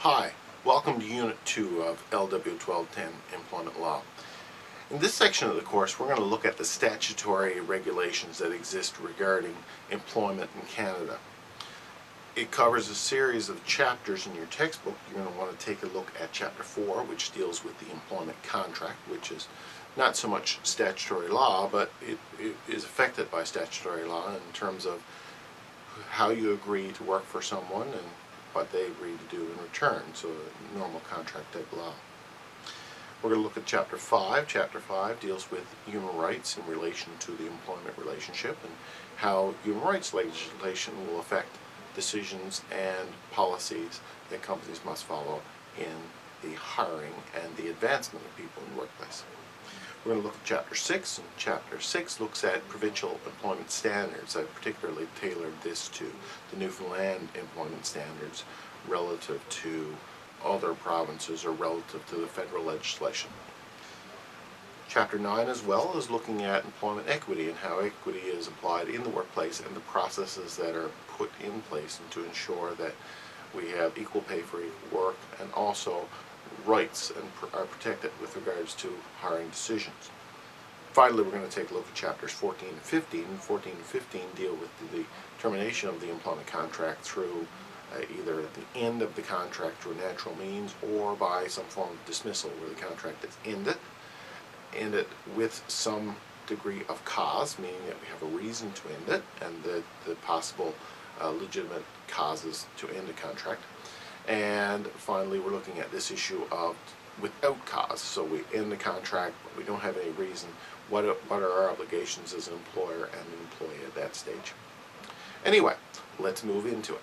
Hi, welcome to Unit 2 of LW1210 Employment Law. In this section of the course, we're going to look at the statutory regulations that exist regarding employment in Canada. It covers a series of chapters in your textbook. You're going to want to take a look at Chapter 4, which deals with the employment contract, which is not so much statutory law, but it is affected by statutory law in terms of how you agree to work for someone and what they agree to do in return, so a normal contract type law. We're going to look at Chapter 5. Chapter 5 deals with human rights in relation to the employment relationship and how human rights legislation will affect decisions and policies that companies must follow in the hiring and the advancement of people in the workplace. We're going to look at Chapter 6, and Chapter 6 looks at provincial employment standards. I've particularly tailored this to the Newfoundland employment standards relative to other provinces or relative to the federal legislation. Chapter 9 as well is looking at employment equity and how equity is applied in the workplace and the processes that are put in place and to ensure that we have equal pay for equal work and also rights and are protected with regards to hiring decisions. Finally, we're going to take a look at chapters 14 and 15. 14 and 15 deal with the termination of the employment contract through either at the end of the contract through natural means or by some form of dismissal where the contract is ended with some degree of cause, meaning that we have a reason to end it and the possible legitimate causes to end a contract. And finally, we're looking at this issue of without cause. So we end the contract, but we don't have any reason. What are our obligations as an employer and an employee at that stage? Anyway, let's move into it.